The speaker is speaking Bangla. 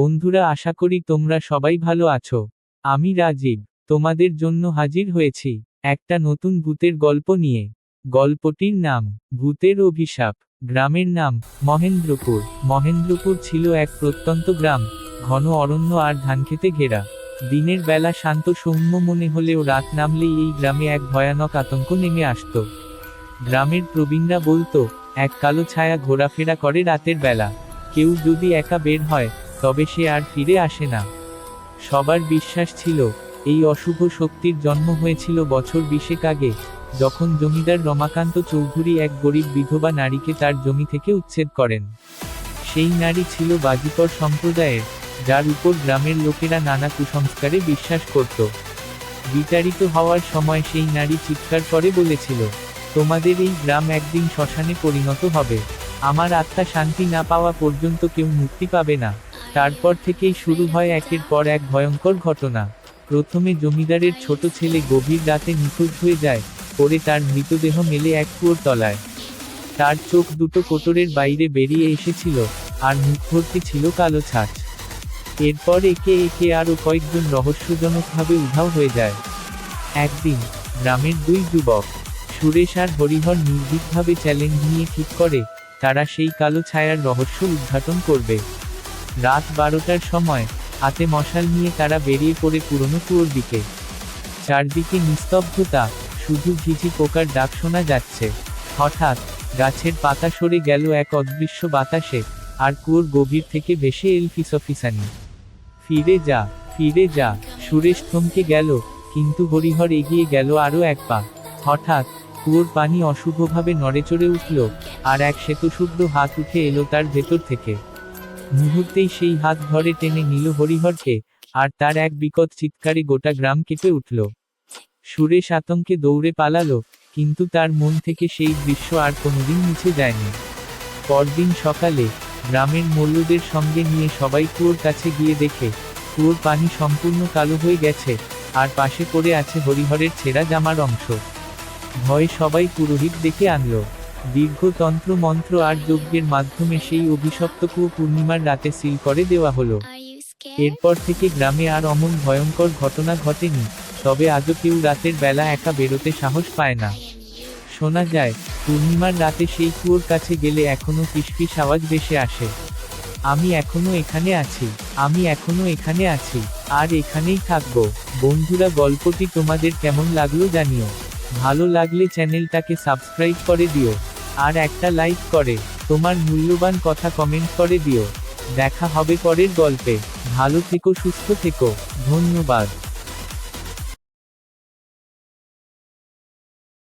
বন্ধুরা, আশা করি তোমরা সবাই ভালো আছো। আমি রাজীব, তোমাদের জন্য হাজির হয়েছি একটা নতুন ভূতের গল্প নিয়ে। গল্পটির নাম ভূতের অভিশাপ। গ্রামের নাম মহেন্দ্রপুর। মহেন্দ্রপুর ছিল এক প্রত্যন্ত গ্রাম, ঘন অরণ্য আর ধানক্ষেতে ঘেরা। দিনের বেলা শান্ত সৌম্য মনে হলেও রাত নামলেই এই গ্রামে এক ভয়ানক আতঙ্ক নেমে আসত। গ্রামের প্রবীণরা বলতো, এক কালো ছায়া ঘোরাফেরা করে রাতের বেলা। কেউ যদি একা বের হয়, তবে সে আর ফিরে আসে না। সবার বিশ্বাস ছিল, এই অশুভ শক্তির জন্ম হয়েছিল বছর 20 আগে, যখন জমিদার রমাকান্ত চৌধুরী এক গরিব বিধবা নারীকে তার জমি থেকে উচ্ছেদ করেন। সেই নারী ছিল বাজিকর সম্প্রদায়ের, যার উপর গ্রামের লোকেরা নানা কুসংস্কারে বিশ্বাস করত। বিতাড়িত হওয়ার সময় সেই নারী চিৎকার করে বলেছিল, তোমাদের এই গ্রাম একদিন শ্মশানে পরিণত হবে। আমার আত্মা শান্তি না পাওয়া পর্যন্ত কেউ মুক্তি পাবে না। তারপর থেকেই শুরু হয় একের পর এক ভয়ঙ্কর ঘটনা। প্রথমে জমিদারের ছোট ছেলে গভীর রাতে নিখোঁজ হয়ে যায়, পরে তার মৃতদেহ মেলে এক কুয়োর তলায়। তার চোখ দুটো কোটরের বাইরে বেরিয়ে এসেছিল, আর মুখ ভর্তি ছিল কালো ছাঁচ। এরপর একে একে আরও কয়েকজন রহস্যজনকভাবে উধাও হয়ে যায়। একদিন গ্রামের দুই যুবক, সুরেশ আর হরিহর, নির্ভীকভাবে চ্যালেঞ্জ নিয়ে ঠিক করে, তারা সেই কালো ছায়ার রহস্য উদ্ঘাটন করবে। রাত 12টার সময় হাতে মশাল নিয়ে তারা বেরিয়ে পড়ে পুরনো কুয়োর দিকে। চারদিকে নিস্তব্ধতা, শুধু ঝিঝি পোকার ডাক শোনা যাচ্ছে। হঠাৎ গাছের পাতা সরে গেল এক অদৃশ্য বাতাসে, আর কুয়োর গভীর থেকে ভেসে এল ফিসফিসানি। ফিরে যা, ফিরে যা। সুরেশ থমকে গেল, কিন্তু হরিহর এগিয়ে গেল আরও এক পা। হঠাৎ কুয়োর পানি অশুভভাবে নড়েচড়ে উঠল, আর এক শ্বেতশুভ্র হাত উঠে এলো তার ভেতর থেকে। মুহূর্তেই সেই হাত ধরে টেনে নিল হরিহরকে, আর তার এক বিকট চিৎকারে গোটা গ্রাম কেঁপে উঠল। সুরেশ আতঙ্কে দৌড়ে পালালো, কিন্তু তার মন থেকে সেই দৃশ্য আর কোনোদিন মুছে যায়নি। পরদিন সকালে গ্রামের মল্লদের সঙ্গে নিয়ে সবাই কুয়োর কাছে গিয়ে দেখে, কুয়োর পানি সম্পূর্ণ কালো হয়ে গেছে, আর পাশে পড়ে আছে হরিহরের ছেঁড়া জামার অংশ। ভয়ে সবাই পুরোহিত ডেকে আনলো। দীর্ঘ তন্ত্র মন্ত্র আর যজ্ঞের মাধ্যমে সেই অভিশপ্ত কুয়ো পূর্ণিমার রাতে সিল করে দেওয়া হলো। এরপর থেকে গ্রামে আর অমন ভয়ঙ্কর ঘটনা ঘটেনি, তবে আজও কেউ রাতের বেলা একা বেরোতে সাহস পায় না। শোনা যায়, পূর্ণিমার রাতে সেই কুয়োর কাছে গেলে এখনো ফিসফিস আওয়াজ ভেসে আসে। আমি এখনো এখানে আছি, আমি এখনো এখানে আছি, আর এখানেই থাকবো। বন্ধুরা, গল্পটি তোমাদের কেমন লাগলো জানিও। ভালো লাগলে চ্যানেলটাকে সাবস্ক্রাইব করে দিও, আর একটা লাইক করে তোমার মূল্যবান কথা কমেন্ট করে দিও। দেখা হবে পরের গল্পে। ভালো থেকো, সুস্থ থেকো। ধন্যবাদ।